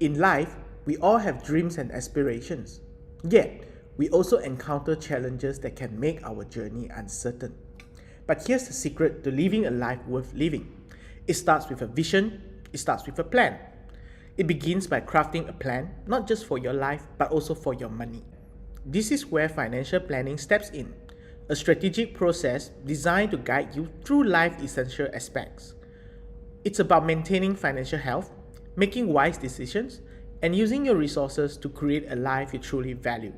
In life, we all have dreams and aspirations. Yet, we also encounter challenges that can make our journey uncertain. But here's the secret to living a life worth living. It starts with a vision, it starts with a plan. It begins by crafting a plan, not just for your life, but also for your money. This is where financial planning steps in, a strategic process designed to guide you through life essential aspects. It's about maintaining financial health, making wise decisions, and using your resources to create a life you truly value.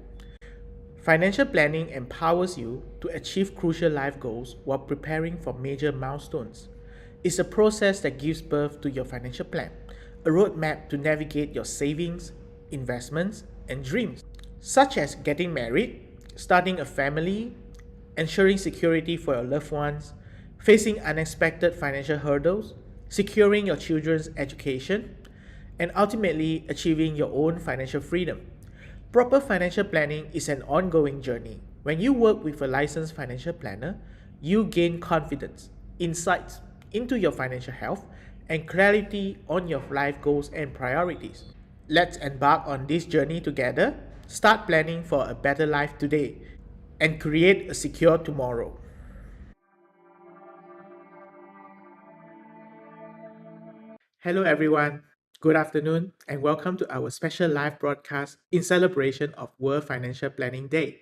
Financial planning empowers you to achieve crucial life goals while preparing for major milestones. It's a process that gives birth to your financial plan, a roadmap to navigate your savings, investments, and dreams, such as getting married, starting a family, ensuring security for your loved ones, facing unexpected financial hurdles, securing your children's education, and ultimately achieving your own financial freedom. Proper financial planning is an ongoing journey. When you work with a licensed financial planner, you gain confidence, insights into your financial health, and clarity on your life goals and priorities. Let's embark on this journey together, start planning for a better life today, and create a secure tomorrow. Hello, everyone. Good afternoon, and welcome to our special live broadcast in celebration of World Financial Planning Day.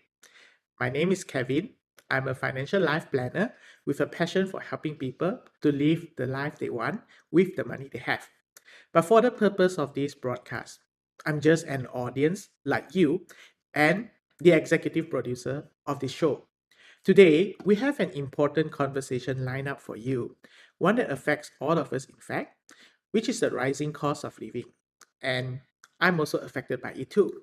My name is Kevin. I'm a financial life planner with a passion for helping people to live the life they want with the money they have. But for the purpose of this broadcast, I'm just an audience like you and the executive producer of the show. Today, we have an important conversation lined up for you, one that affects all of us, in fact, which is the rising cost of living. And I'm also affected by it too.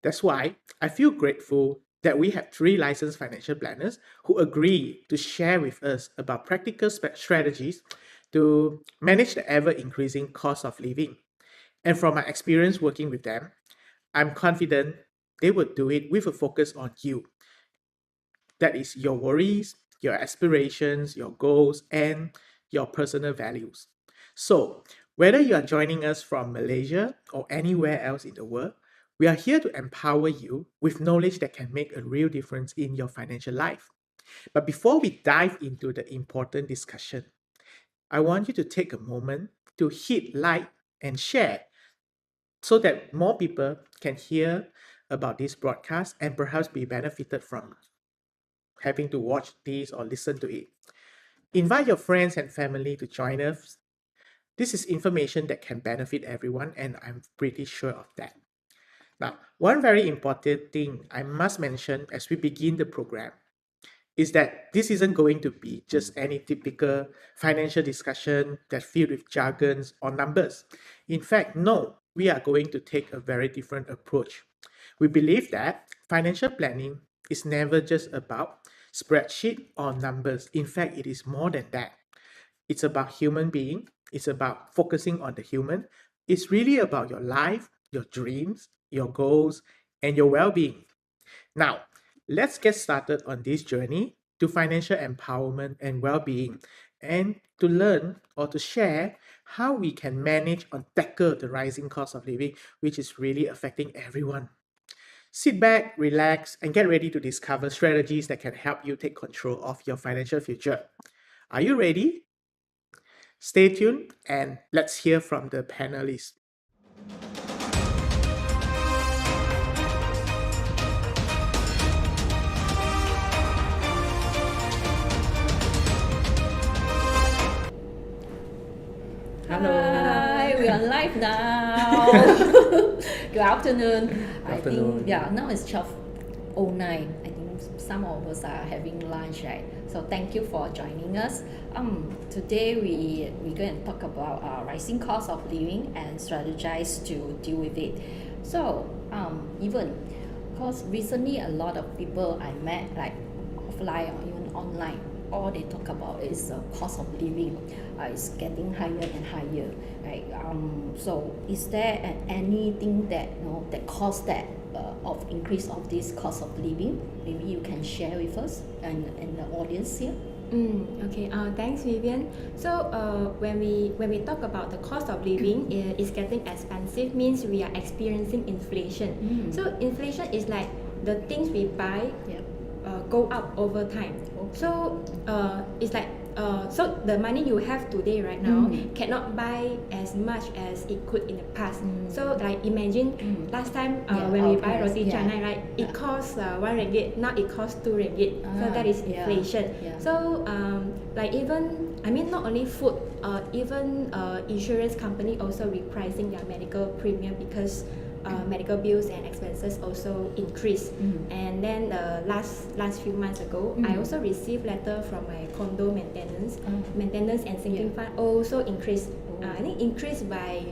That's why I feel grateful that we have three licensed financial planners who agree to share with us about practical strategies to manage the ever increasing cost of living. And from my experience working with them, I'm confident they would do it with a focus on you. That is your worries, your aspirations, your goals, and your personal values. So, whether you are joining us from Malaysia or anywhere else in the world, we are here to empower you with knowledge that can make a real difference in your financial life. But before we dive into the important discussion, I want you to take a moment to hit like and share so that more people can hear about this broadcast and perhaps be benefited from having to watch this or listen to it. Invite your friends and family to join us. This is information that can benefit everyone, and I'm pretty sure of that. Now, one very important thing I must mention as we begin the program is that this isn't going to be just any typical financial discussion that's filled with jargons or numbers. In fact, no, we are going to take a very different approach. We believe that financial planning is never just about spreadsheet or numbers. In fact, it is more than that. It's about human being. It's about focusing on the human. It's really about your life, your dreams, your goals, and your well-being. Now, let's get started on this journey to financial empowerment and well-being and to learn or to share how we can manage or tackle the rising cost of living, which is really affecting everyone. Sit back, relax, and get ready to discover strategies that can help you take control of your financial future. Are you ready? Stay tuned and let's hear from the panelists. Hello. Hi, we are live now. Good afternoon. I think now it's 12:09. I think some of us are having lunch, right? So thank you for joining us. Today we're going to talk about rising cost of living and strategize to deal with it. So even because recently a lot of people I met like offline or even online, all they talk about is the cost of living is getting higher and higher, right? So is there anything that that caused that of increase of this cost of living? Maybe you can share with us and the audience here. Okay. Thanks, Vivian. So, when we talk about the cost of living is getting expensive, means we are experiencing inflation. So, inflation is like the things we buy Yeah. go up over time. Okay. So, it's like so the money you have today right now cannot buy as much as it could in the past. So, like imagine last time Yeah, when our we buy parents, roti yeah. canai, right? It Yeah. costs 1 ringgit. Now it costs 2 ringgit. So that is Yeah. inflation. Yeah. So like even not only food, even insurance company also repricing their medical premium because medical bills and expenses also increase. And then last few months ago, I also received letter from my condo maintenance and sinking fund also increased. I think increased by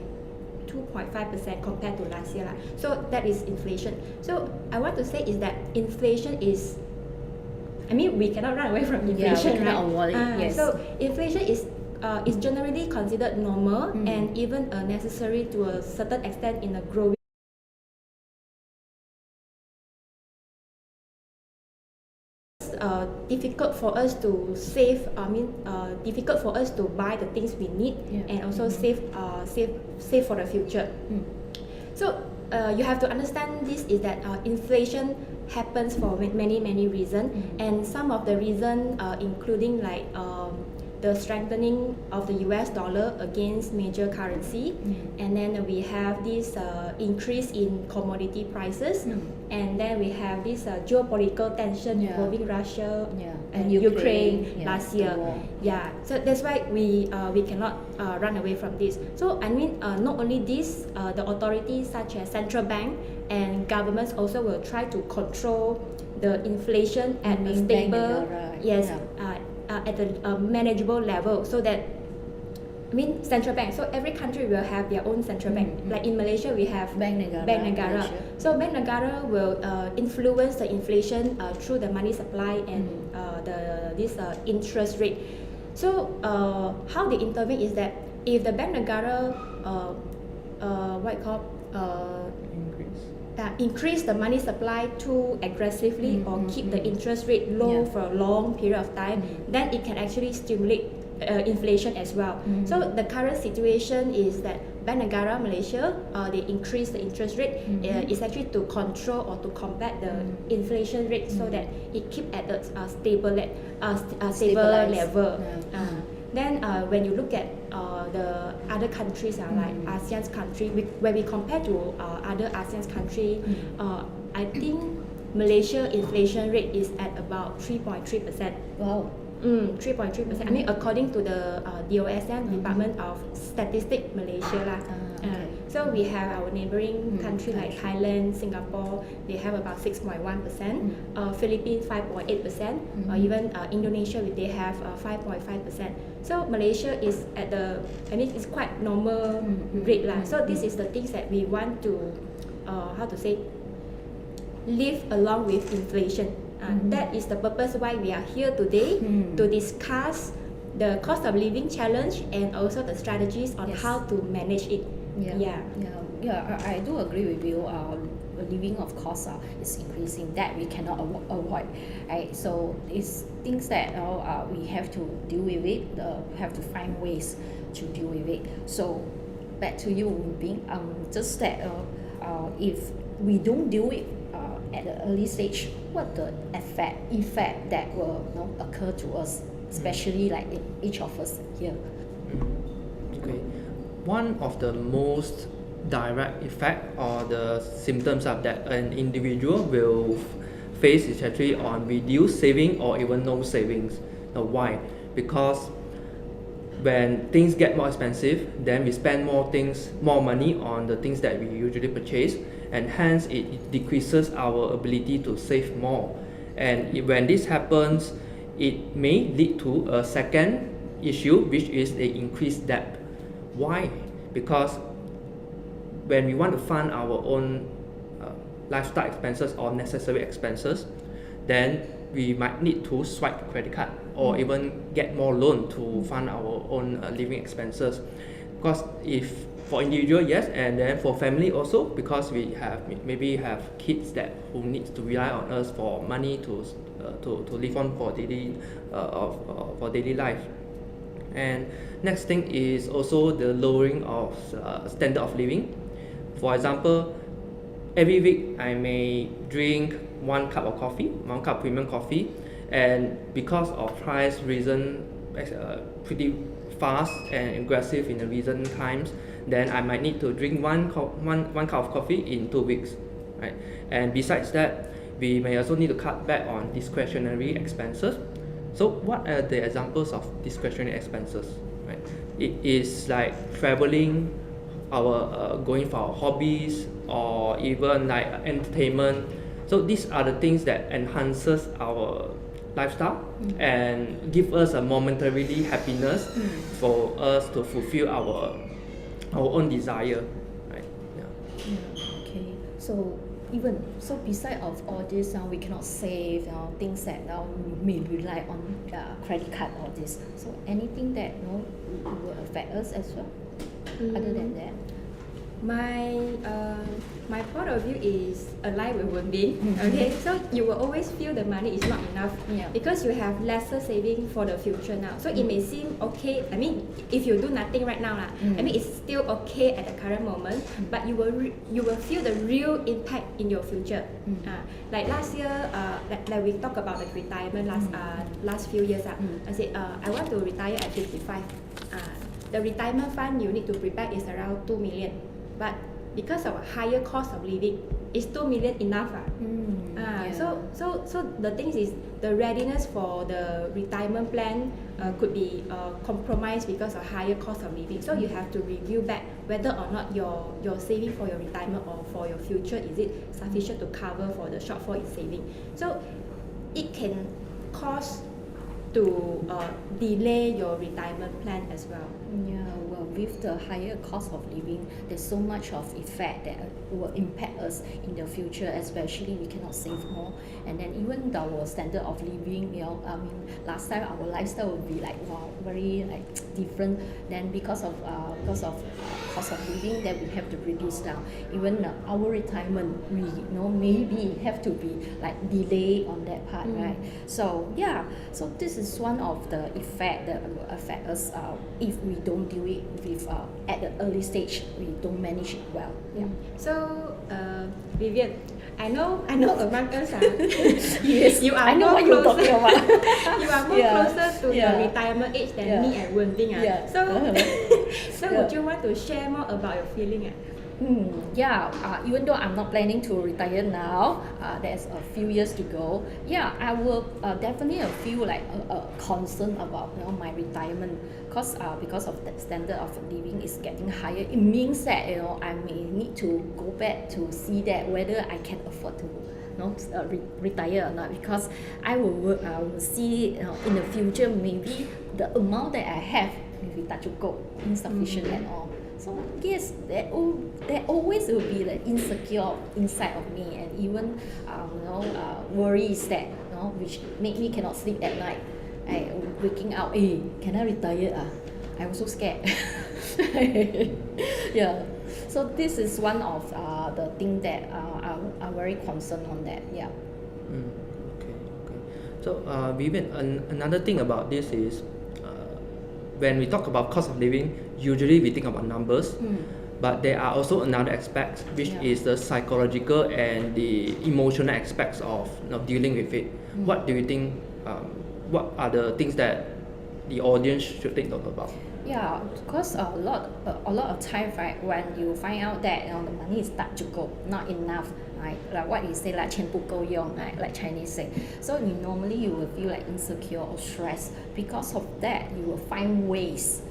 2.5% compared to last year lah. So that is inflation. So I want to say is that inflation is, we cannot run away from Yeah, we inflation, cannot right? avoid it, yes. So inflation is generally considered normal and even necessary to a certain extent in a growing difficult for us to save. Difficult for us to buy the things we need and also save for the future. So you have to understand this is that inflation happens for many reasons, and some of the reason including like the strengthening of the US dollar against major currency, and then we have this increase in commodity prices, and then we have this geopolitical tension involving Russia and Ukraine last year. So that's why we cannot run away from this. So not only this, the authorities such as central bank and governments also will try to control the inflation at a stable, at a manageable level, so that central bank. So every country will have their own central bank. Like in Malaysia, we have Bank Negara. So Bank Negara will influence the inflation through the money supply and this interest rate. So how they intervene is that if the Bank Negara increase the money supply too aggressively or keep the interest rate low for a long period of time, then it can actually stimulate inflation as well. So the current situation is that Bank Negara Malaysia, they increase the interest rate is actually to control or to combat the inflation rate so that it keep at a stable level. Then when you look at the other countries like ASEAN country, when we compare to other ASEAN country, I think Malaysia inflation rate is at about 3.3%. Wow. 3.3%. According to the DOSM, Department of Statistics Malaysia lah. So we have our neighboring country like Thailand, Singapore, they have about 6.1%, Philippines 5.8%, or even Indonesia, they have 5.5%. So Malaysia is at it's quite normal rate lah. So this is the things that we want to, live along with inflation. That is the purpose why we are here today to discuss the cost of living challenge and also the strategies on how to manage it. I do agree with you. Living of course is increasing, that we cannot avoid, right? So it's things that we have to deal with it, have to find ways to deal with it. So back to you, Bing. Just that if we don't do it at the early stage, what the effect that will occur to us, especially like in each of us here. Okay, one of the most direct effect or the symptoms of that an individual will face is actually on reduced saving or even no savings. Now why? Because when things get more expensive, then we spend more money on the things that we usually purchase, and hence it decreases our ability to save more. And when this happens, it may lead to a second issue, which is the increased debt. Why? Because when we want to fund our own lifestyle expenses or necessary expenses, then we might need to swipe credit card or even get more loan to fund our own living expenses. Because if for individual, yes, and then for family also, because we have maybe have kids that who needs to rely on us for money to live on for daily life. And next thing is also the lowering of standard of living. For example, every week I may drink 1 cup of coffee, 1 cup premium coffee, and because of price reason pretty fast and aggressive in the recent times, then I might need to drink one cup of coffee in 2 weeks, right? And besides that, we may also need to cut back on discretionary expenses. So what are the examples of discretionary expenses, right? It is like traveling, our going for our hobbies, or even like entertainment. So these are the things that enhances our lifestyle and give us a momentarily happiness for us to fulfill our own desire, right? Yeah. Okay. So even so, beside of all this, we cannot save things that we may rely on credit card, all this. So anything that will affect us as well. Other than that, my point of view is aligned with Wen Bin. Okay, so you will always feel the money is not enough because you have lesser saving for the future now. So it may seem okay. I mean, if you do nothing right now, I mean it's still okay at the current moment, but you will feel the real impact in your future. Like last year, like we talked about the retirement last few years. I said I want to retire at 55. The retirement fund you need to prepare is around 2 million. But because of a higher cost of living, is 2 million enough? So the thing is the readiness for the retirement plan could be compromised because of higher cost of living. So you have to review back whether or not your saving for your retirement or for your future, is it sufficient to cover for the shortfall in saving. So it can cause to delay your retirement plan as well. Yeah, well, with the higher cost of living, there's so much of effect that will impact us in the future, especially we cannot save more. And then even our standard of living, I mean, last time our lifestyle would be like, wow, very like different. Then because of cost of living, that we have to reduce down. Even our retirement, we maybe have to be like delay on that part, right? So yeah, so this is one of the effect that will affect us if we don't do it with at the early stage, we don't manage it well. Yeah. So Vivian, I know among us yes, you are I know more what you're closer. talking about. You are more closer to the retirement age than me and Wen Ding. So would you want to share more about your feeling? Even though I'm not planning to retire now, there's a few years to go. Yeah, I will definitely feel like concern about my retirement, because of the standard of living is getting higher. It means that I may need to go back to see that whether I can afford to retire or not, because I will see in the future maybe the amount that I have maybe tak cukup, insufficient at all. So yes, there always will be the insecure inside of me, and even worries that which make me cannot sleep at night. I waking up, can I retire? I was so scared. Yeah. So this is one of the things that I'm very concerned on that. Yeah. Okay. So Vivian, another thing about this is when we talk about cost of living, usually we think about numbers, but there are also another aspect, which is the psychological and the emotional aspects of dealing with it. What do you think? What are the things that the audience should take note about? Yeah, because a lot of times, right, when you find out that the money is tak cukup, not enough, right, like what you say, like 钱不够用, right, like Chinese say. So normally you will feel like insecure or stressed. Because of that, you will find ways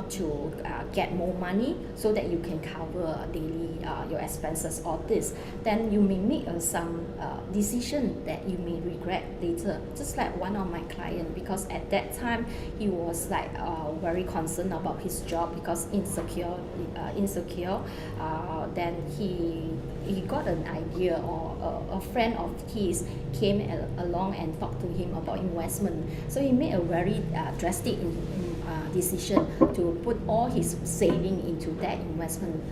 to get more money so that you can cover daily your expenses or this. Then you may make some decision that you may regret later. Just like one of my client, because at that time he was like very concerned about his job because insecure. Then he got an idea, or a friend of his came along and talked to him about investment. So he made a very drastic decision to put all his saving into that investment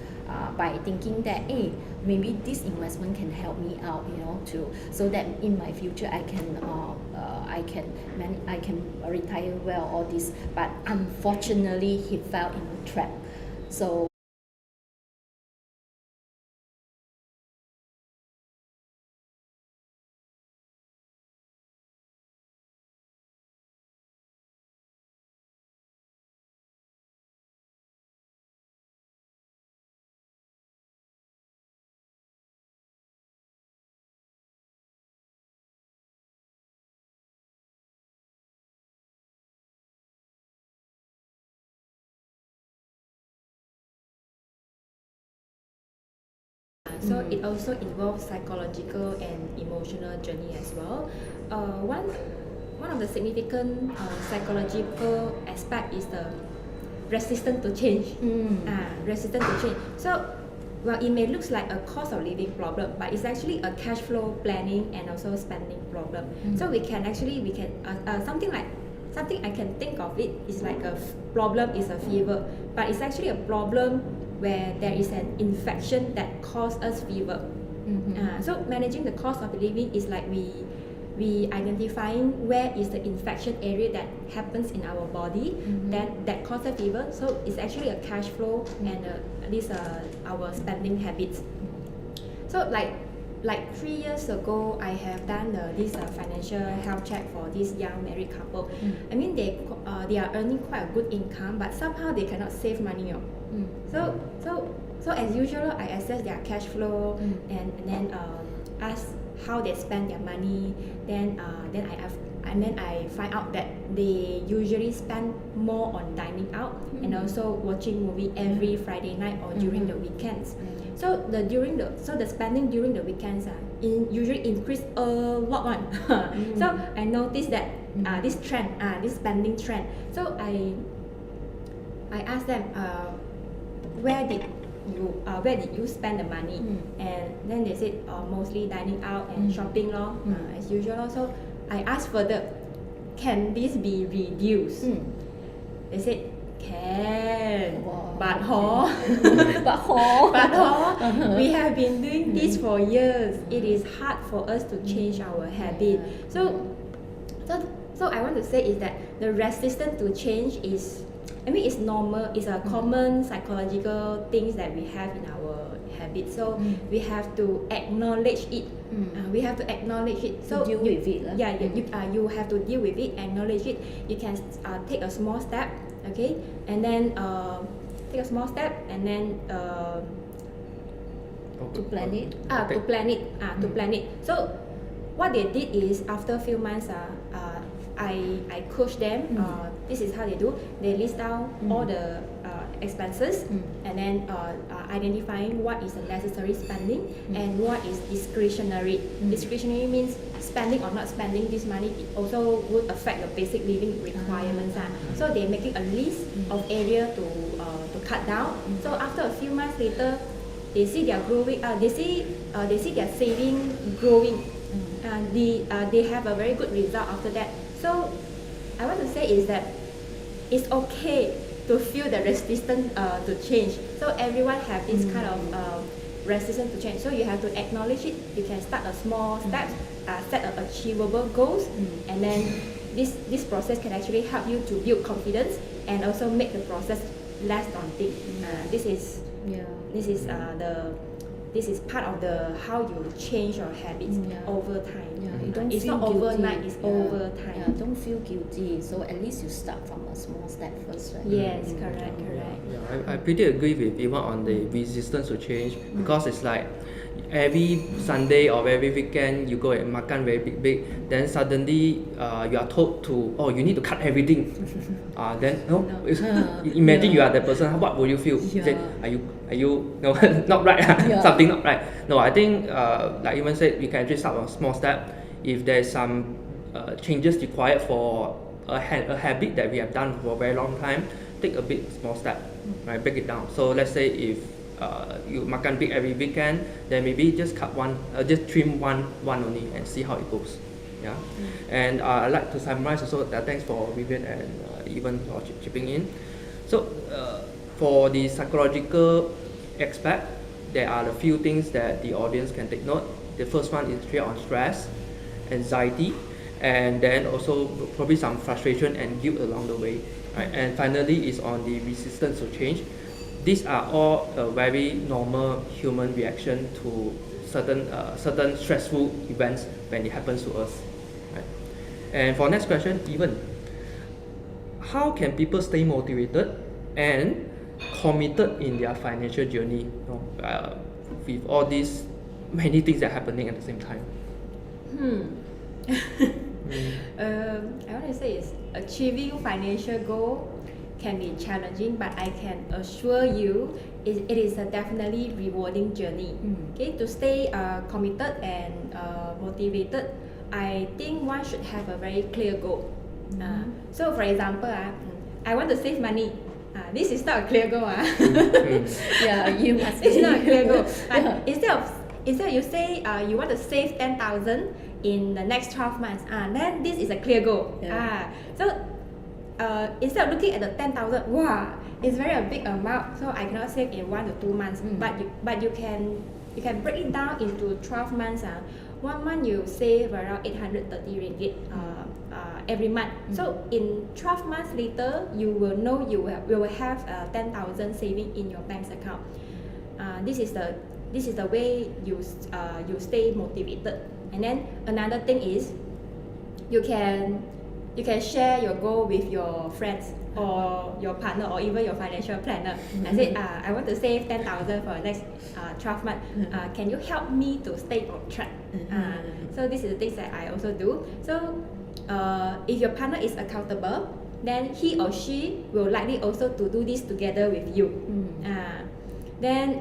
by thinking that, hey, maybe this investment can help me out, to so that in my future I can retire well, all this. But unfortunately, he fell in a trap. So So it also involves psychological and emotional journey as well. One of the significant psychological aspect is the resistance to change. Resistance to change. So, well, it may look like a cost of living problem, but it's actually a cash flow planning and also spending problem. So we can something I can think of it is like a problem is a fever, but it's actually a problem where there is an infection that causes us fever. So managing the cost of living is like we identifying where is the infection area that happens in our body that causes fever. So it's actually a cash flow and these are our spending habits. So like 3 years ago, I have done this financial health check for this young married couple. I mean, they are earning quite a good income, but somehow they cannot save money. So as usual, I assess their cash flow and then ask how they spend their money. Then I find out that they usually spend more on dining out and also watching movie every Friday night or during the weekends. So the spending during the weekends usually increase a lot one. So I noticed that this trend, this spending trend. So I asked them, where did you spend the money? And then they said mostly dining out and shopping as usual. So I asked further, can this be reduced? They said can. Wow. But we have been doing this for years. It is hard for us to change our habit. So I want to say is that the resistance to change is, it's normal. It's a common psychological things that we have in our habits. So we have to acknowledge it. We have to acknowledge it. So deal with it. You have to deal with it, acknowledge it. You can take a small step, okay, and then take a small step, and then to plan it. To plan it. So what they did is after a few months, I coach them. This is how they do. They list down all the expenses and then identifying what is the necessary spending and what is discretionary. Discretionary means spending or not spending this money. It also would affect your basic living requirements. So they're making a list of area to cut down. So after a few months later, they see their growing. They see their saving growing. They have a very good result after that. So I want to say is that it's okay to feel the resistance to change. So everyone have this kind of resistance to change. So you have to acknowledge it. You can start a small step, set achievable goals, and then this process can actually help you to build confidence and also make the process less daunting. This is part of the how you change your habits over time. It's not overnight, it's over time. Don't feel guilty. So at least you start from a small step first, right? Yes, correct. Yeah, I pretty agree with Yvonne on the resistance to change because it's like every Sunday or every weekend you go and makan very big, then suddenly you are told to, you need to cut everything. Imagine you are the person, what will you feel? Yeah. Are you no not right? Something not right. No, I think like Yvonne said, we can actually start on a small step. If there's some changes required for a habit that we have done for a very long time, take a bit small step, right? Break it down. So let's say if you makan big every weekend, then maybe just cut one, just trim one only and see how it goes. Yeah. And I'd like to summarize also. Thanks for Vivian and even for chipping in. So for the psychological aspect, there are a few things that the audience can take note. The first one is straight on stress, anxiety, and then also probably some frustration and guilt along the way. Right? And finally is on the resistance to change. These are all a very normal human reaction to certain stressful events when it happens to us. Right? And for next question, even how can people stay motivated and committed in their financial journey, with all these many things that are happening at the same time? I want to say is achieving financial goal can be challenging, but I can assure you it is a definitely rewarding journey. Okay, to stay committed and motivated, I think one should have a very clear goal. So for example, I want to save money. This is not a clear goal. Yeah, you must. It's not a clear goal. But instead you say you want to save 10,000 in the next 12 months. Then this is a clear goal. Yeah. So instead of looking at the 10,000, wow, it's very a big amount. So I cannot save in 1 to 2 months. But you can break it down into 12 months. 1 month you save around 830 ringgit every month. So in 12 months later, you will know you will have 10,000 saving in your bank's account. This is the way you stay motivated. And then another thing is you can share your goal with your friends or your partner or even your financial planner. I said, I want to save 10,000 for the next 12 months. Can you help me to stay on track? So this is the things that I also do. So if your partner is accountable, then he or she will likely also to do this together with you. Then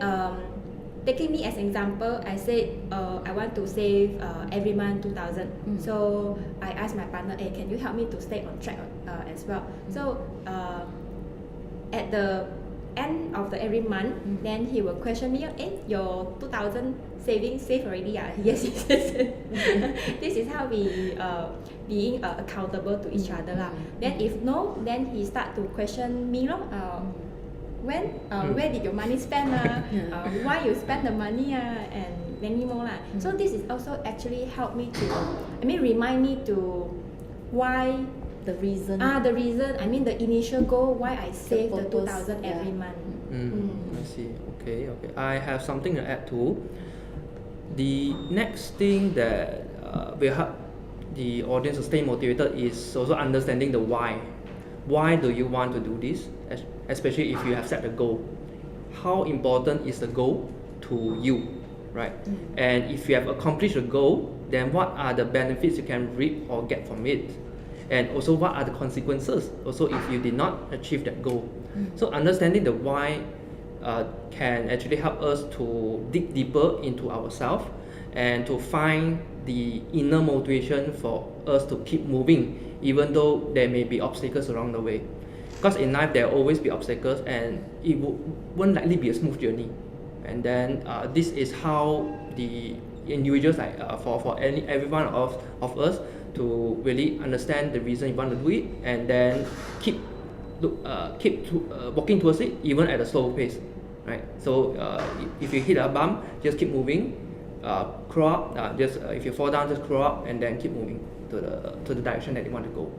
taking me as example, I said I want to save every month 2,000. So I asked my partner, hey, can you help me to stay on track as well? So at the end of every month, then he will question me, hey, your 2,000 save already? Yes, yes. This is how we being accountable to each other. Then if no, then he start to question me. When? Where did your money spend? Why you spend the money? And many more. So this is also actually help me to, remind me to why the reason. The reason. The initial goal why I save the 2,000 every month. I see. Okay. I have something to add too. The next thing that will help the audience to stay motivated is also understanding the why. Why do you want to do this? Especially if you have set a goal. How important is the goal to you, right? And if you have accomplished a goal, then what are the benefits you can reap or get from it? And also what are the consequences also if you did not achieve that goal? So understanding the why can actually help us to dig deeper into ourselves and to find the inner motivation for us to keep moving even though there may be obstacles along the way. Because in life there will always be obstacles and it won't likely be a smooth journey. And then this is how the individuals, like for every one of us, to really understand the reason you want to do it and then keep walking towards it even at a slow pace, right? So if you hit a bump, just keep moving, crawl up, if you fall down, just crawl up and then keep moving to the direction that you want to go.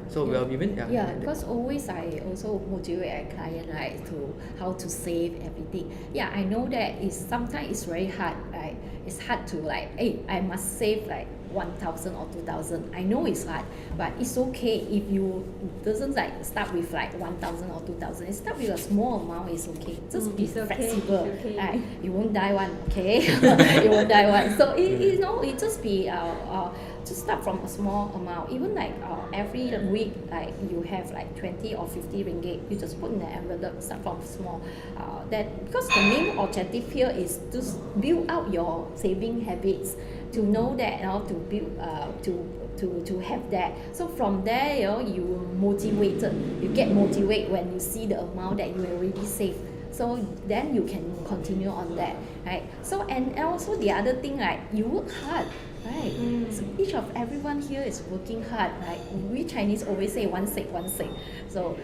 So well given. Because always I also motivate a client, right, to how to save everything. I know that sometimes it's very hard, right? It's hard to hey, I must save 1,000 or 2,000. I know it's hard, but it's okay if you doesn't start with 1,000 or 2,000. It start with a small amount. It's okay. Just be flexible. Okay. Right? You won't die one. Okay, you won't die one. So it just be to start from a small amount. Even every week, you have 20 or 50 ringgit. You just put in the envelope. Start from small. That because the main objective here is to build out your saving habits. To know that, to build, to have that. So from there, you motivated. You get motivated when you see the amount that you already saved. So then you can continue on that, right? So and also the other thing, right, you work hard, right? So each of everyone here is working hard, right? We Chinese always say one sick, one sick. So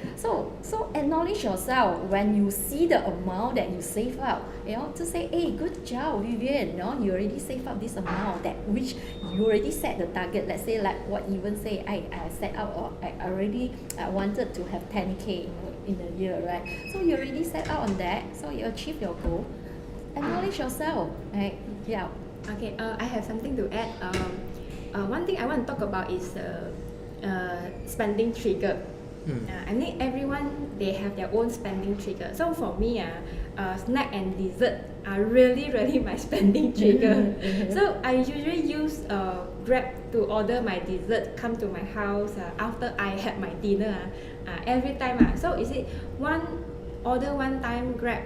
acknowledge yourself when you see the amount that you save up, to say, hey, good job, Vivian, you already save up this amount that which you already set the target. Let's say like what even say, I set up, or I already wanted to have 10K in a year, right? So you already set out on that, so you achieve your goal. Acknowledge yourself, right? Yeah. Okay, I have something to add. One thing I want to talk about is spending trigger. I think everyone, they have their own spending trigger. So for me, snack and dessert are really, really my spending trigger. So I usually use Grab to order my dessert, come to my house after I had my dinner every time. So is it order one time Grab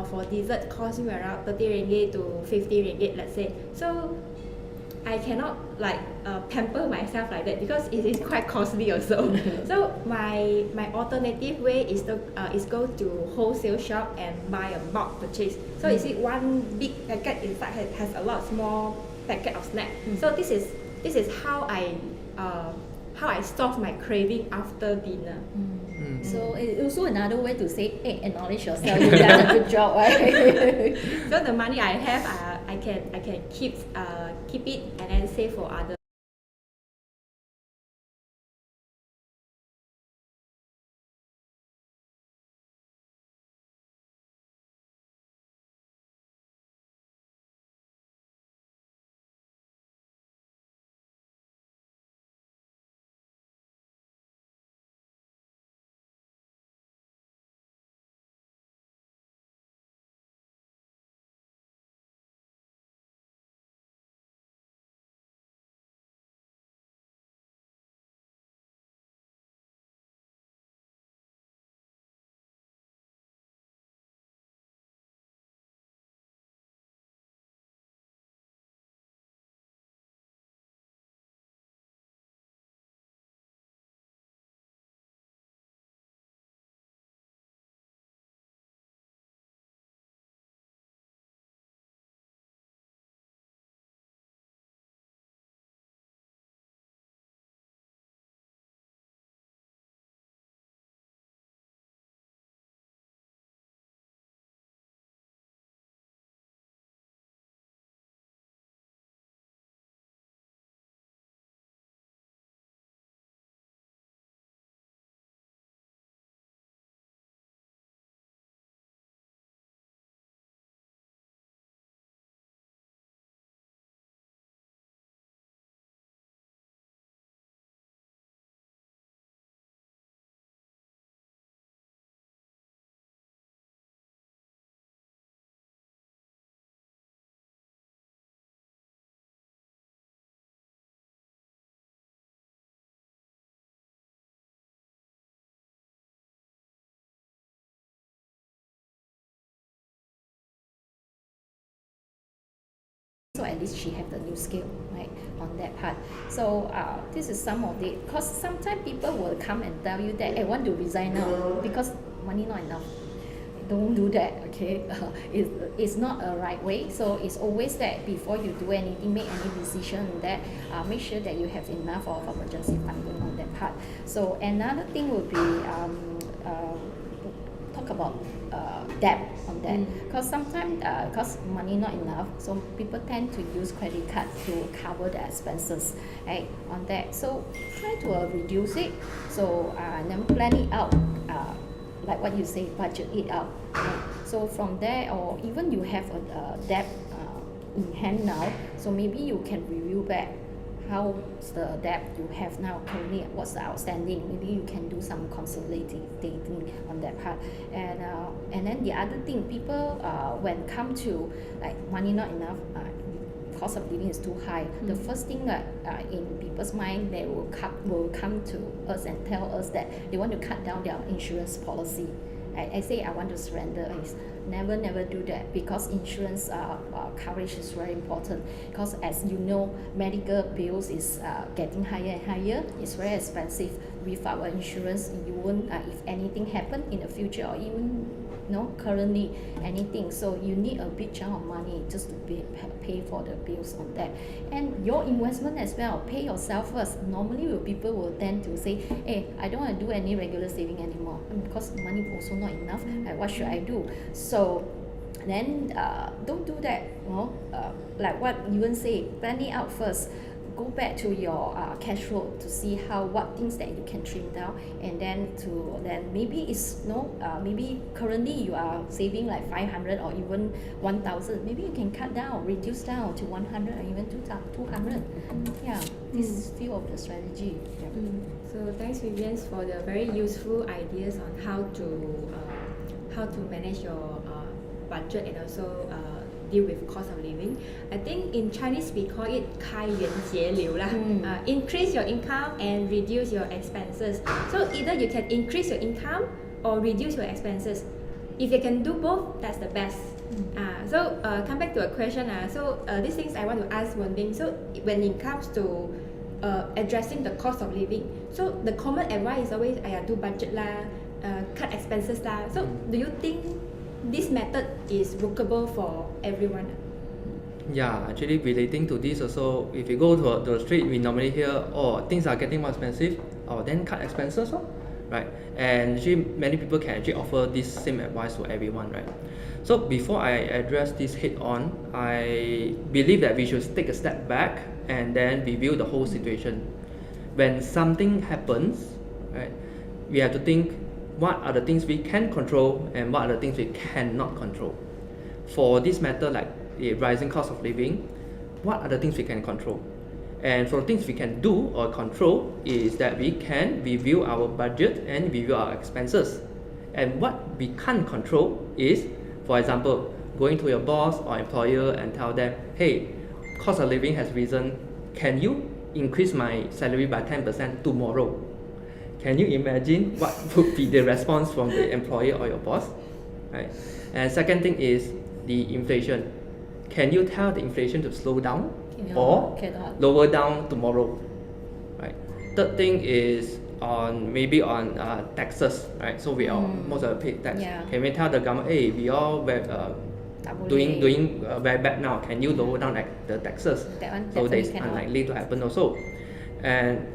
for dessert cost you around 30 ringgit to 50 ringgit, let's say. So I cannot like pamper myself like that because it is quite costly also. So my alternative way is to go to wholesale shop and buy a bulk purchase. So you see one big packet inside has a lot small packet of snack. So this is how I solve my craving after dinner. So it's also another way to say, hey, acknowledge yourself, you've done a good job, right? So the money I have, I can keep it and then save for others. So at least she have the new skill, right, on that part. So this is some of it. Because sometimes people will come and tell you that, I want to resign now because money not enough. Don't do that, okay? It's not a right way. So it's always that before you do anything, make any decision that make sure that you have enough of emergency funding on that part. So another thing would be talk about debt on that, because sometimes because money not enough, so people tend to use credit card to cover the expenses, right, on that. So try to reduce it. So then plan it out, like what you say, budget it out, right? So from there, or even you have a debt in hand now, so maybe you can review back how's the debt you have now currently, what's the outstanding. Maybe you can do some consolidating on that part. And then the other thing, people when come to like money not enough, cost of living is too high, the first thing that in people's mind, they will come to us and tell us that they want to cut down their insurance policy. I say I want to surrender. Never do that, because insurance coverage is very important, because as you know, medical bills is getting higher and higher. It's very expensive. With our insurance, you won't if anything happen in the future, or even currently anything. So you need a big chunk of money just to pay for the bills on that. And your investment as well, pay yourself first. Normally people will tend to say, hey, I don't want to do any regular saving anymore because money also not enough. What should I do? So then don't do that. Like what Ewan say, plan it out first. Go back to your cash flow to see what things that you can trim down, and then maybe maybe currently you are saving like 500 or even 1,000. Maybe you can cut down, reduce down to 100 or even 200. Yeah, this is few of the strategy. Yeah. So thanks Vivian for the very useful ideas on how to manage your budget and also deal with cost of living. I think in Chinese we call it 开源节流啦. Increase your income and reduce your expenses. So either you can increase your income or reduce your expenses. If you can do both, that's the best. So come back to a question. These things I want to ask Wen Bing. So when it comes to addressing the cost of living, so the common advice is always do budget lah, cut expenses lah. So do you think this method is workable for everyone? Yeah, actually relating to this also, if you go to the street, we normally hear, things are getting more expensive, then cut expenses, right? And actually many people can actually offer this same advice to everyone, right? So before I address this head on, I believe that we should take a step back and then review the whole situation. When something happens, right, we have to think, what are the things we can control and what are the things we cannot control. For this matter, like the rising cost of living, what are the things we can control? And for things we can do or control is that we can review our budget and review our expenses. And what we can't control is, for example, going to your boss or employer and tell them, hey, cost of living has risen, can you increase my salary by 10% tomorrow? Can you imagine what would be the response from the employer or your boss? Right? And second thing is the inflation. Can you tell the inflation to slow down or lower down tomorrow? Right? Third thing is maybe on taxes. Right? So we all most of the pay tax. Yeah. Can we tell the government, hey, we all doing very bad now. Can you lower down the taxes? So that is unlikely to happen also. And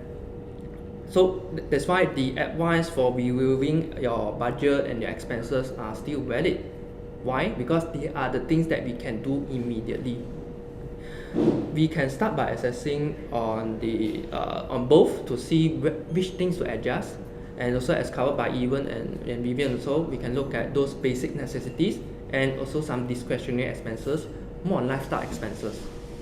so that's why the advice for reviewing your budget and your expenses are still valid. Why? Because they are the things that we can do immediately. We can start by assessing on both to see which things to adjust, and also as covered by Ewan and Vivian also, we can look at those basic necessities and also some discretionary expenses, more on lifestyle expenses,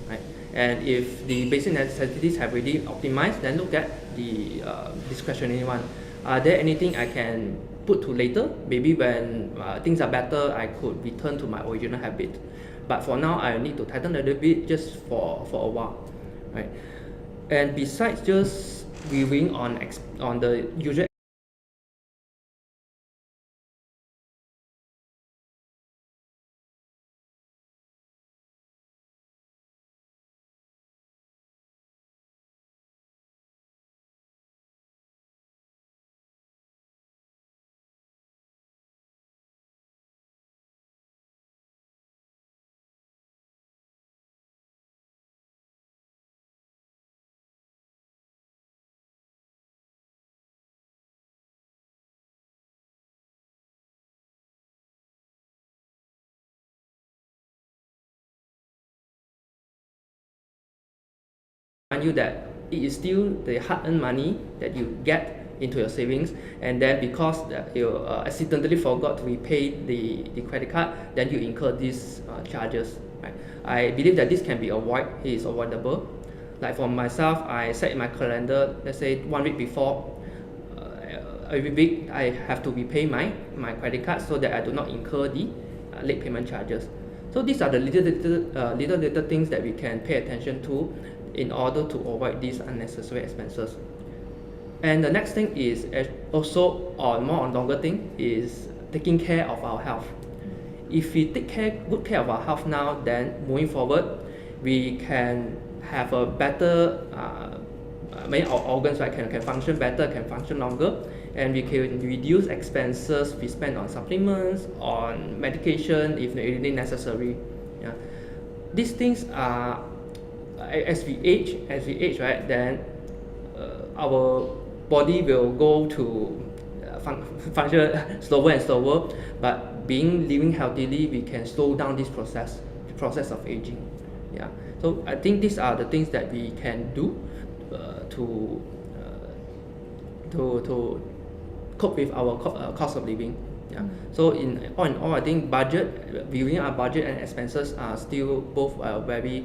right? And if the basic necessities have already optimized, then look at the discretionary one. Are there anything I can put to later? Maybe when things are better, I could return to my original habit. But for now, I need to tighten a little bit just for a while, right? And besides just reviewing on the usual you that it is still the hard-earned money that you get into your savings, and then because you accidentally forgot to repay the credit card, then you incur these charges, right? I believe that this can be it is avoidable. Like for myself, I set in my calendar, let's say 1 week before, every week I have to repay my credit card so that I do not incur the late payment charges. So these are the little things that we can pay attention to in order to avoid these unnecessary expenses. And the next thing is also more on longer thing is taking care of our health. If we take good care of our health now, then moving forward, we can have a better many organs, right, can function better, can function longer, and we can reduce expenses we spend on supplements, on medication if really necessary. Yeah, these things are, as we age, right, then our body will go to function slower and slower. But living healthily, we can slow down this process of aging. Yeah. So I think these are the things that we can do to cope with our cost of living. Yeah. So in all, I think viewing our budget and expenses are still both very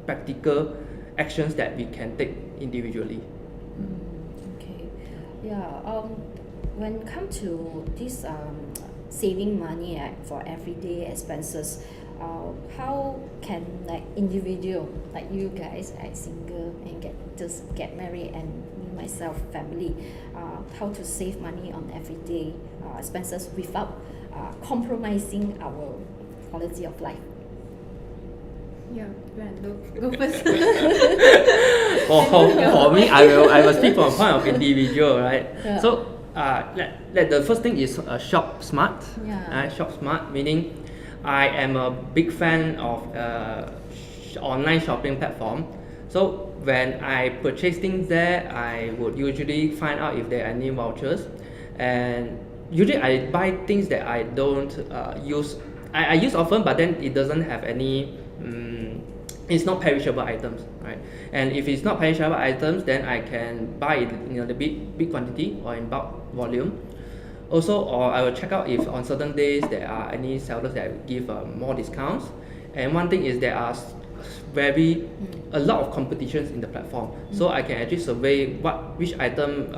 practical actions that we can take individually. Okay. Yeah. When it comes to this saving money for everyday expenses, how can like individual like you guys single and get married, and me myself family, how to save money on everyday expenses without compromising our quality of life? Yeah, go first. For me, I will speak from a point of individual, right? Yeah. So the first thing is shop smart. Yeah. Shop smart meaning I am a big fan of online shopping platform. So when I purchase things there, I would usually find out if there are any vouchers, and usually I buy things that I don't use. I use often, but then it doesn't have any. It's not perishable items, right? And if it's not perishable items, then I can buy it in the big quantity or in bulk volume. Also, or I will check out if on certain days there are any sellers that give more discounts. And one thing is there are a lot of competitions in the platform, so I can actually survey which item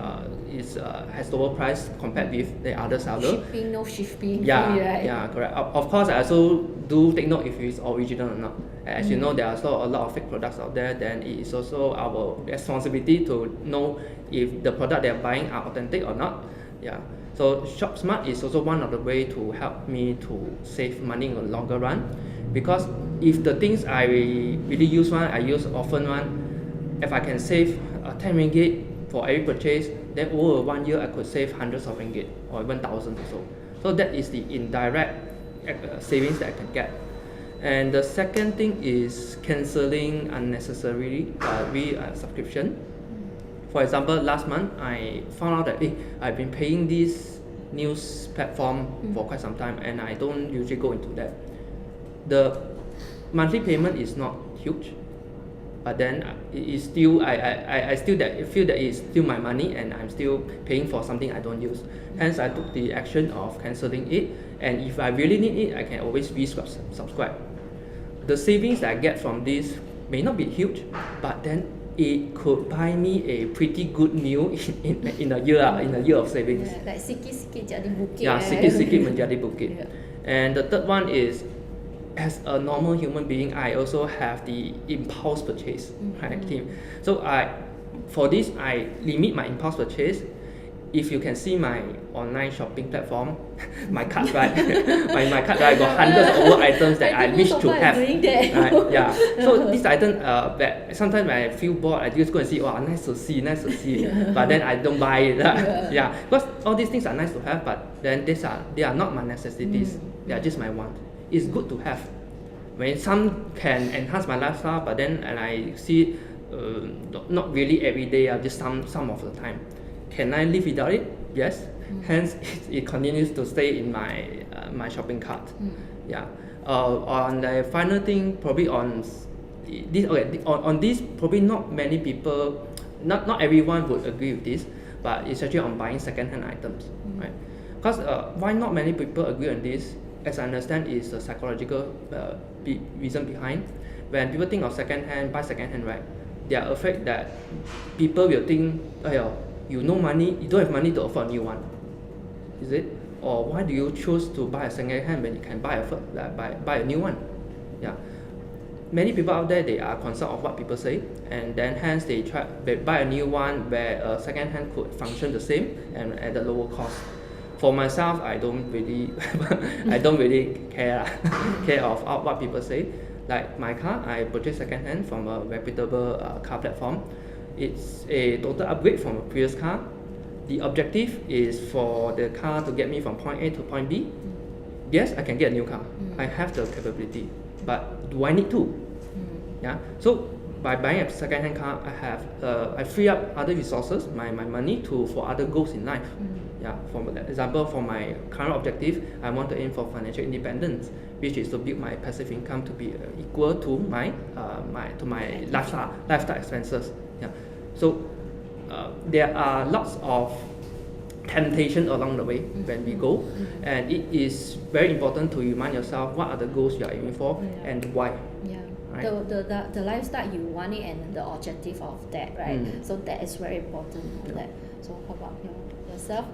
has lower price compared with the other seller. Shipping, no shipping. Yeah, free, right? yeah, correct. Of course, I also do take note if it's original or not. As you know, there are also a lot of fake products out there. Then it is also our responsibility to know if the product they're buying are authentic or not. Yeah. So Shop Smart is also one of the way to help me to save money in the longer run, because if the things I really use I use often if I can save 10 ringgit for every purchase, then over 1 year I could save hundreds of ringgit or even thousands or so. So that is the indirect savings that I can get. And the second thing is cancelling unnecessary subscription. For example, last month I found out that I've been paying this news platform for quite some time, and I don't usually go into that. The monthly payment is not huge, but then it is still I still feel that it's still my money and I'm still paying for something I don't use. Hence, I took the action of cancelling it, and if I really need it, I can always resubscribe. The savings that I get from this may not be huge, but then it could buy me a pretty good meal in a year of savings. Yeah, like sikit-sikit jadi bukit. Yeah, sikit-sikit menjadi bukit. Yeah. And the third one is, as a normal human being, I also have the impulse purchase, right, team. So for this, I limit my impulse purchase. If you can see my online shopping platform, my cart, right? my cart, right, I got hundreds of over items that I wish to have. Right? Yeah. So this item, that sometimes when I feel bored, I just go and see, oh, nice to see. But then I don't buy it. Yeah, because all these things are nice to have, but then they are not my necessities. They are just my want. It's good to have. When some can enhance my lifestyle, but then and I see not really every day, just some of the time. Can I live without it? Yes. Hence, it continues to stay in my shopping cart. Yeah. On the final thing, probably on this. Okay. On this, probably not many people, not everyone would agree with this, but it's actually on buying second-hand items, right? Because why not many people agree on this? As I understand, is a psychological reason behind. When people think of buy second-hand, right? They are afraid that people will think, you don't have money to afford a new one, is it? Or why do you choose to buy a second-hand when you can buy a new one? Yeah. Many people out there, they are concerned of what people say, and then hence they buy a new one where a second-hand could function the same and at a lower cost. For myself, I don't really care of what people say. Like my car, I purchased second-hand from a reputable car platform. It's a total upgrade from a previous car. The objective is for the car to get me from point A to point B. Yes, I can get a new car. I have the capability, but do I need to? Yeah. So by buying a second-hand car, I free up other resources, my money for other goals in life. Yeah. For example, for my current objective, I want to aim for financial independence, which is to build my passive income to be equal to my lifestyle expenses. Yeah. So there are lots of temptation along the way when we go, and it is very important to remind yourself what are the goals you are aiming for and why. Yeah. Right. The lifestyle you want it and the objective of that, right? So that is very important. That. So how about yourself?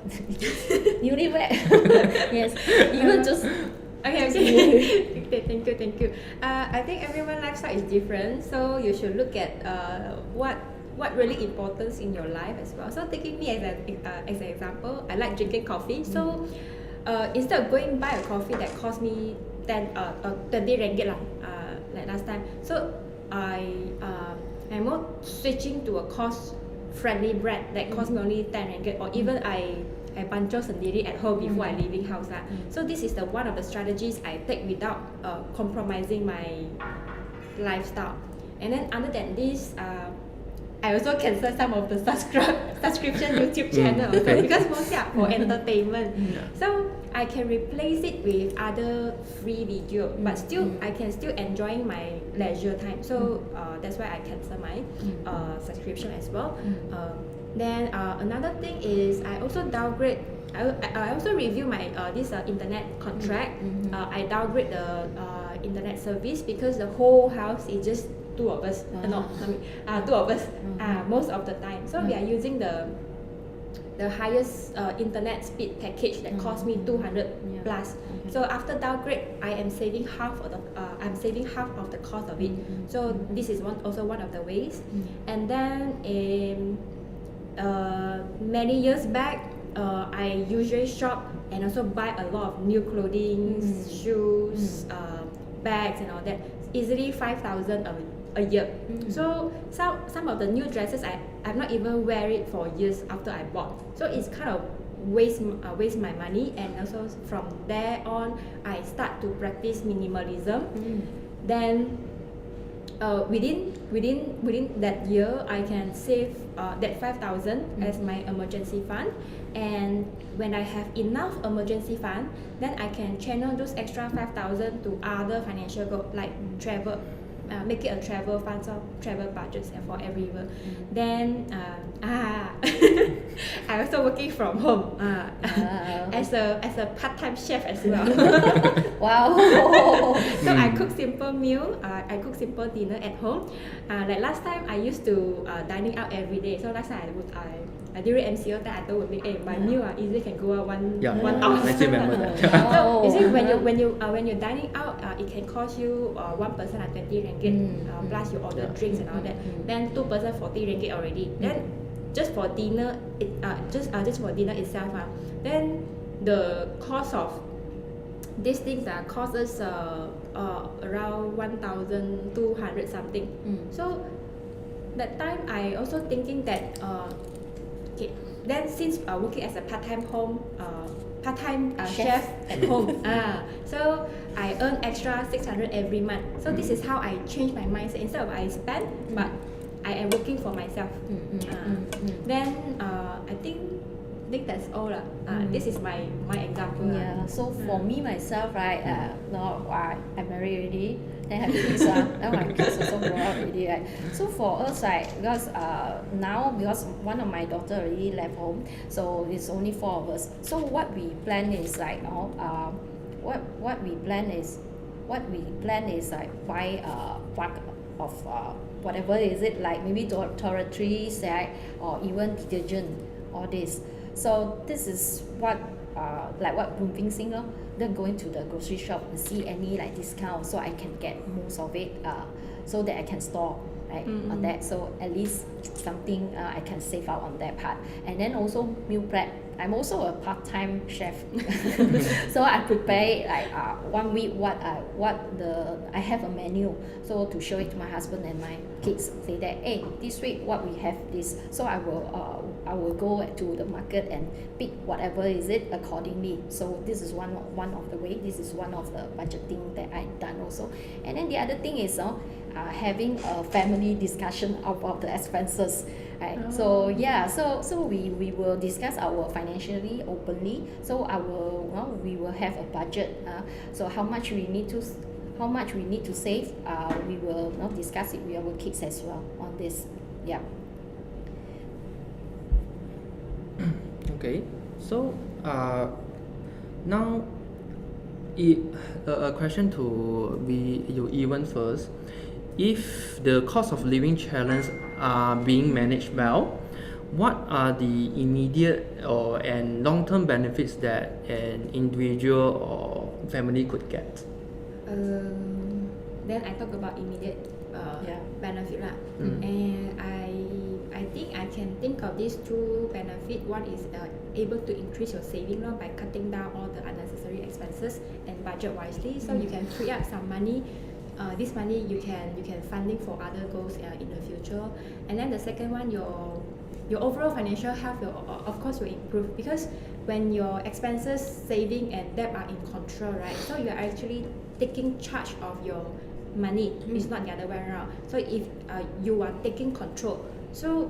Newlywed. Yes. Even just. Okay. Okay, thank you. I think everyone's lifestyle is different, so you should look at what really important in your life as well. So taking me as an example, I like drinking coffee. So instead of going buy a coffee that cost me 20 ringgit like last time, so I'm more switching to a cost-friendly brand that cost me only 10 ringgit, or even I banjo sendiri at home before I leaving house lah. So this is one of the strategies I take without compromising my lifestyle. And then other than this, I also cancel some of the subscription YouTube channel also, because mostly are for entertainment. So I can replace it with other free video, but still I can still enjoying my leisure time. So that's why I cancel my subscription as well. Then another thing is I also downgrade. I also review my this internet contract. I downgrade the internet service because the whole house is just two of us. Two of us most of the time. So we are using the highest internet speed package that cost me 200 plus. So after downgrade, I am saving half of the cost of it. So this is also one of the ways. And then many years back, I usually shop and also buy a lot of new clothing, shoes, bags and all that. Easily 5,000 a year. So some of the new dresses I've not even wear it for years after I bought. So it's kind of waste my money, and also from there on I start to practice minimalism. Then within that year I can save that 5,000 as my emergency fund, and when I have enough emergency fund, then I can channel those extra 5,000 to other financial goals like travel. Make it a travel fund, so travel budgets for every year. Then I also working from home as a part-time chef as well. Wow. So I cook simple meal. I cook simple dinner at home. Like last time I used to dining out every day. So last time during MCO time I told me, my meal easily can go out one hour. I still remember that. So you see when you're dining out, it can cost you one person 20 ringgit plus you order drinks and all that. Then 2 person 40 ringgit already. Then just for dinner, just for dinner itself, then the cost of these things cost us around 1,200 something. So that time I also thinking that okay, then since working as a part-time chef at home, so I earn extra 600 every month. So this is how I change my mindset. Instead of I spend, but I am working for myself. Then I think that's all lah. This is my example. Yeah. So for me myself, right? Now I'm married already. Then have kids. Now my kids also grow up already, right? So for us, right? Because now because one of my daughter already left home, so it's only 4 of us. So what we plan is like, what we plan is like buy pack of whatever is it, like maybe toiletries, right? Or even detergent, all this. So this is what like what Boon Ping Sing, then going to the grocery shop and see any like discount, so I can get most of it, so that I can store right on that. So at least something I can save out on that part. And then also meal prep, I'm also a part-time chef, so I prepare like 1 week I have a menu, so to show it to my husband and my kids, say that hey, this week what we have this, so I will go to the market and pick whatever is it accordingly. So this is one of the way. This is one of the budgeting that I've done also. And then the other thing is having a family discussion about the expenses. Right. So yeah, so we will discuss our financially openly. So we will have a budget. So how much we need to save. We will discuss it with our kids as well on this. Yeah. Okay, so now a question to you Evan first. If the cost of living challenge are being managed well, what are the immediate and long-term benefits that an individual or family could get? Then I talk about immediate benefit lah. And I think I can think of these two benefits. One is able to increase your saving by cutting down all the unnecessary expenses and budget wisely. So you can free up some money. This money you can funding for other goals in the future. And then the second one, your overall financial health will of course will improve, because when your expenses, saving and debt are in control, right? So you are actually taking charge of your money. It's not the other way around. So if you are taking control, so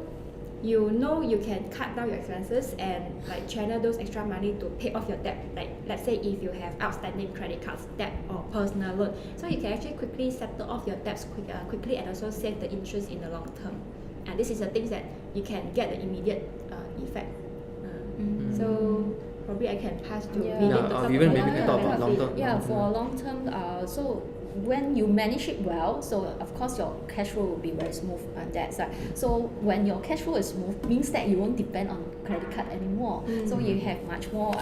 you know you can cut down your expenses and like channel those extra money to pay off your debt. Like let's say if you have outstanding credit cards debt or personal loan, so you can actually quickly settle off your debts quickly and also save the interest in the long term. And this is the things that you can get the immediate effect. So probably I can pass to Vivian to talk Vivian, about maybe can talk about long term. Yeah, for long term, so when you manage it well, so of course your cash flow will be very smooth on that side. So when your cash flow is smooth, means that you won't depend on credit card anymore. So you have much more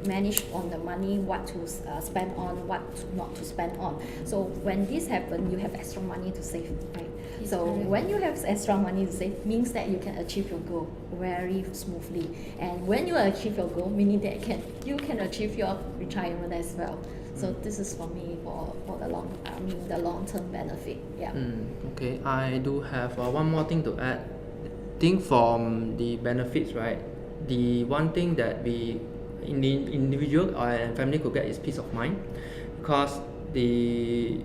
manage on the money, what to spend on, what not to spend on. So when this happens, you have extra money to save, right? Yes, So correct. when you have extra money to save, means that you can achieve your goal very smoothly. And when you achieve your goal, meaning that you can achieve your retirement as well. So this is for me for the long term benefit. Yeah. Okay, I do have one more thing to add. Think from the benefits, right? The one thing that we individual or family could get is peace of mind, because the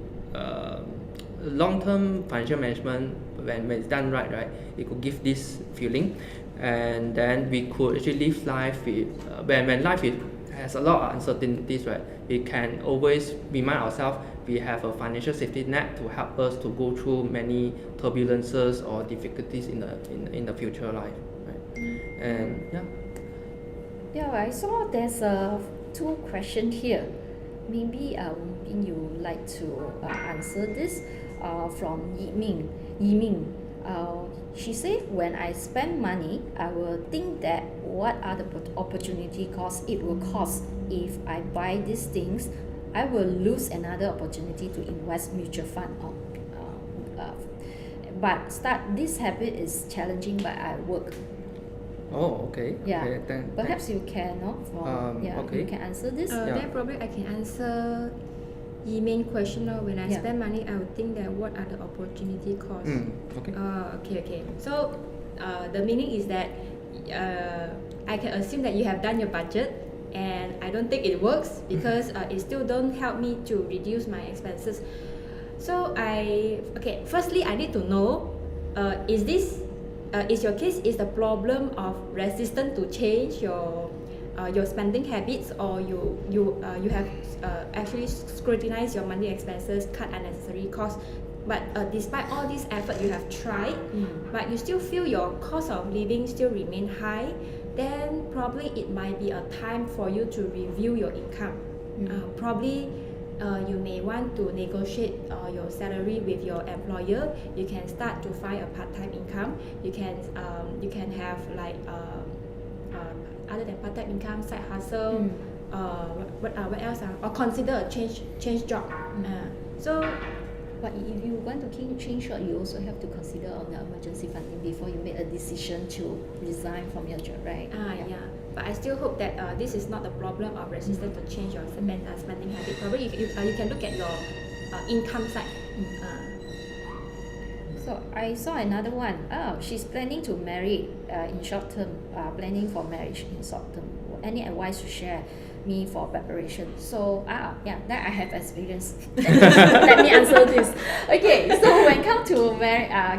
long-term financial management, when it's done right, it could give this feeling, and then we could actually live life with when life has a lot of uncertainties, right? We can always remind ourselves we have a financial safety net to help us to go through many turbulences or difficulties in the future life, right? And Yeah, I saw there's two questions here. Maybe you like to answer this from Yi Ming. She said, when I spend money, I will think that what are the opportunity costs it will cost. If I buy these things, I will lose another opportunity to invest mutual fund. But this habit is challenging, but I work. oh, okay. Yeah. Okay, Perhaps you can, okay. you can answer this. Then probably I can answer Yi-Ming question. When I spend money, I would think that what are the opportunity costs. Okay. Okay. So the meaning is that I can assume that you have done your budget, and I don't think it works because it still don't help me to reduce my expenses. So firstly I need to know, is your case is the problem of resistant to change your spending habits, or you have actually scrutinized your money expenses, cut unnecessary costs, but despite all this effort you have tried, but you still feel your cost of living still remain high, then probably it might be a time for you to review your income. Probably you may want to negotiate your salary with your employer. You can start to find a part-time income. You can have like other than part-time income, side hustle. What else? Or consider a change job. But if you want to change job, you also have to consider on the emergency funding before you make a decision to resign from your job, right? But I still hope that this is not a problem of resistance to change your spending habit. Probably you can look at your income side. So I saw another one. Oh, she's planning to marry in short term, planning for marriage in short term. Any advice to share me for preparation? So yeah, that I have experience. Let me answer this. Okay, so when come to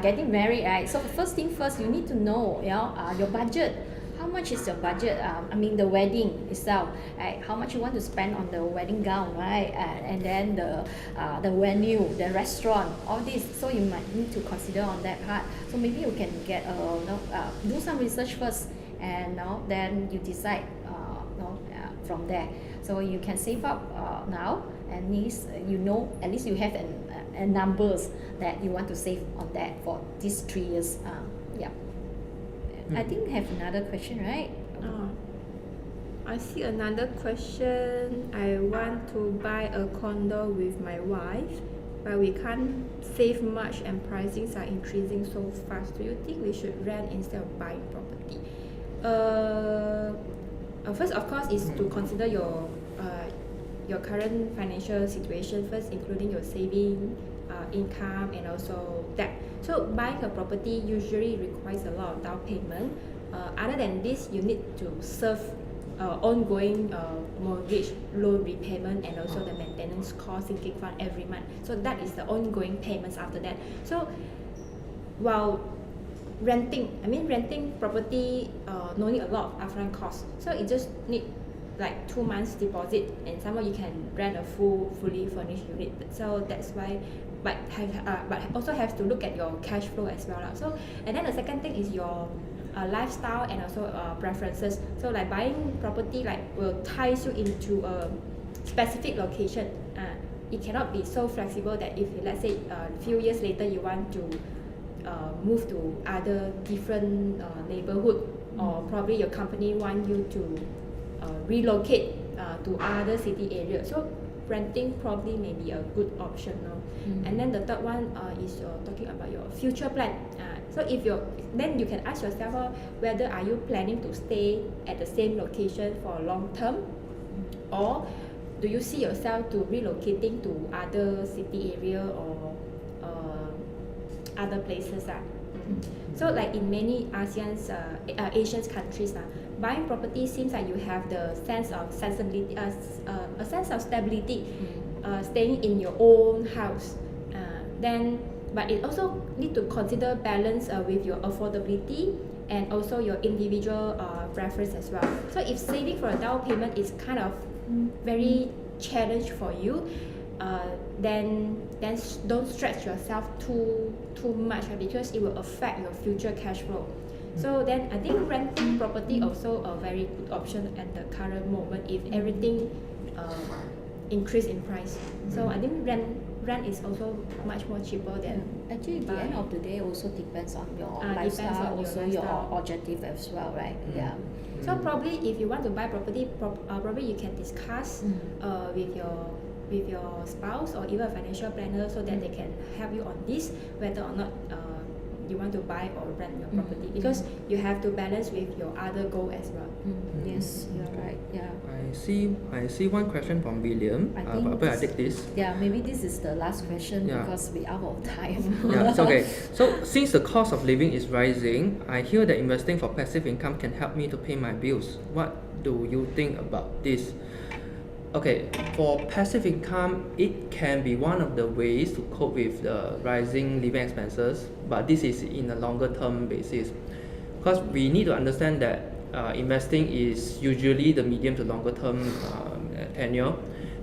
getting married, right? So first thing first, you need to know, your budget. How much is your budget? I mean the wedding itself, right? How much you want to spend on the wedding gown, right? And then the venue, the restaurant, all this. So you might need to consider on that part. So maybe you can get do some research first, and then you decide from there. So you can save up now, and at least at least you have a numbers that you want to save on that for these 3 years. Yeah. I think we have another question, right? I see another question. I want to buy a condo with my wife, but we can't save much and pricings are increasing so fast. Do you think we should rent instead of buying property? First, of course, is to consider your current financial situation first, including your saving, income, and also debt. So buying a property usually requires a lot of down payment. Other than this, you need to serve ongoing mortgage loan repayment and also the maintenance cost sinking fund every month. So that is the ongoing payments after that. So while renting property no need a lot of upfront costs. So it just need like 2 months deposit, and somehow you can rent a fully furnished unit. So that's why, but also have to look at your cash flow as well. So and then the second thing is your lifestyle and also preferences. So like buying property will ties you into a specific location. It cannot be so flexible that if let's say a few years later you want to move to other different neighborhood, or probably your company want you to relocate to other city area. So renting probably may be a good option now. And then the third one is you're talking about your future plan. So then you can ask yourself whether are you planning to stay at the same location for long term, or do you see yourself to relocating to other city area or other places. So like in many Asian countries, buying property seems like you have the sense of sensibility, a sense of stability, staying in your own house. But it also need to consider balance with your affordability and also your individual preference as well. So if saving for a down payment is kind of very challenge for you, then don't stretch yourself too much, because it will affect your future cash flow. So then I think renting property also a very good option at the current moment if everything increase in price. So I think rent is also much more cheaper than actually at the end of the day also depends on your lifestyle, also your objective as well, right? Yeah. So probably if you want to buy property, probably you can discuss with your spouse or even a financial planner, so that they can help you on this, whether or not you want to buy or rent your property, because you have to balance with your other goal as well. Yes, you're right. Yeah. I see one question from William. I take this. Yeah, maybe this is the last question because we're out of time. Yeah, it's okay. So since the cost of living is rising, I hear that investing for passive income can help me to pay my bills. What do you think about this? Okay, for passive income, it can be one of the ways to cope with the rising living expenses, but this is in a longer term basis. Because we need to understand that investing is usually the medium to longer term tenure,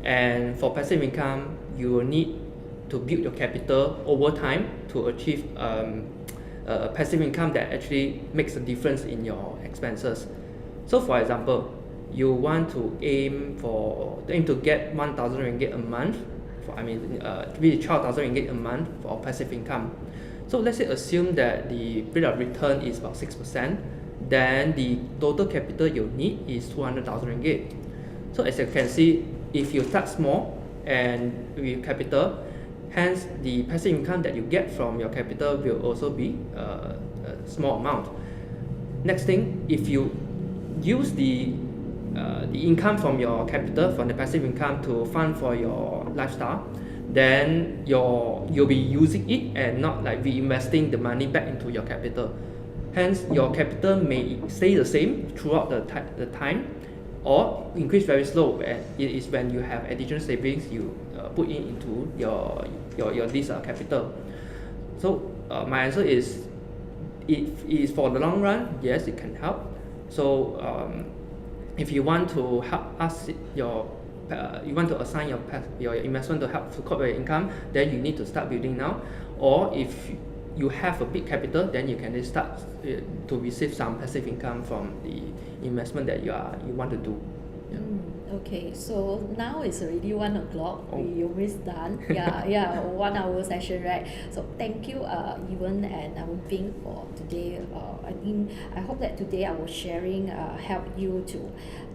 and for passive income, you will need to build your capital over time to achieve passive income that actually makes a difference in your expenses. So for example, you want to aim to get 1,000 ringgit a month, really 12,000 ringgit a month for passive income. So let's say assume that the rate of return is about 6%, then the total capital you need is 200,000 ringgit. So as you can see, if you start small and with capital, hence the passive income that you get from your capital will also be a small amount. Next thing, if you use the income from your capital, from the passive income, to fund for your lifestyle, then you'll be using it and not like reinvesting the money back into your capital. Hence, your capital may stay the same throughout the time, or increase very slow. And it is when you have additional savings you put into your this capital. So my answer is, it is for the long run. Yes, it can help. So if you want to help us you want to assign your investment to help support your income, then you need to start building now. Or if you have a big capital, then you can start to receive some passive income from the investment that you want to do. Okay, so now it's already 1 o'clock. Oh. We almost done. Yeah, 1 hour session, right? So thank you, Ewan and Ping, for today. I hope that today our sharing help you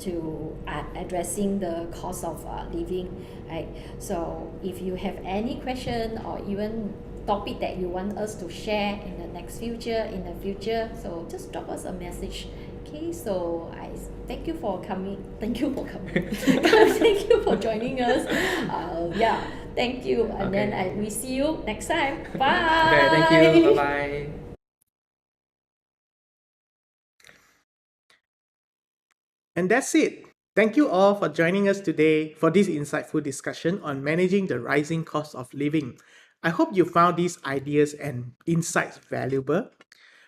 to addressing the cost of living, right? So if you have any question or even topic that you want us to share in the future, so just drop us a message. Okay, so I thank you for coming. Thank you for joining us. Yeah, thank you. And then we see you next time. Bye. Okay, thank you. Bye bye. And that's it. Thank you all for joining us today for this insightful discussion on managing the rising cost of living. I hope you found these ideas and insights valuable.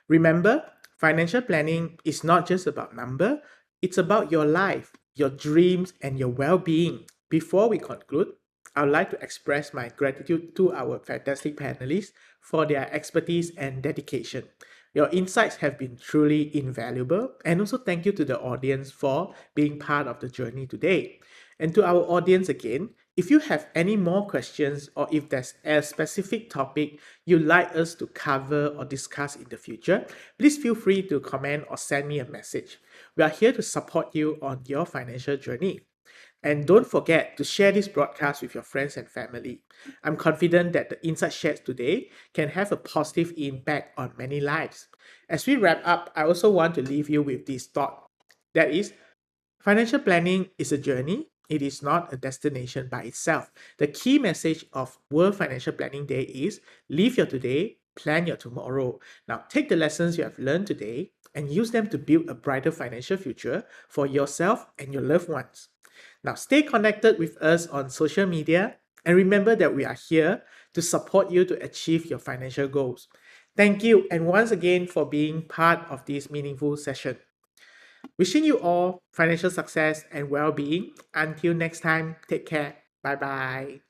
Remember, financial planning is not just about number, it's about your life, your dreams, and your well-being. Before we conclude, I would like to express my gratitude to our fantastic panelists for their expertise and dedication. Your insights have been truly invaluable, and also thank you to the audience for being part of the journey today. And to our audience again, if you have any more questions or if there's a specific topic you'd like us to cover or discuss in the future, please feel free to comment or send me a message. We are here to support you on your financial journey. And don't forget to share this broadcast with your friends and family. I'm confident that the insights shared today can have a positive impact on many lives. As we wrap up, I also want to leave you with this thought. That is, financial planning is a journey. It is not a destination by itself. The key message of World Financial Planning Day is live your today, plan your tomorrow. Now, take the lessons you have learned today and use them to build a brighter financial future for yourself and your loved ones. Now, stay connected with us on social media and remember that we are here to support you to achieve your financial goals. Thank you, and once again for being part of this meaningful session. Wishing you all financial success and well-being. Until next time, take care. Bye-bye.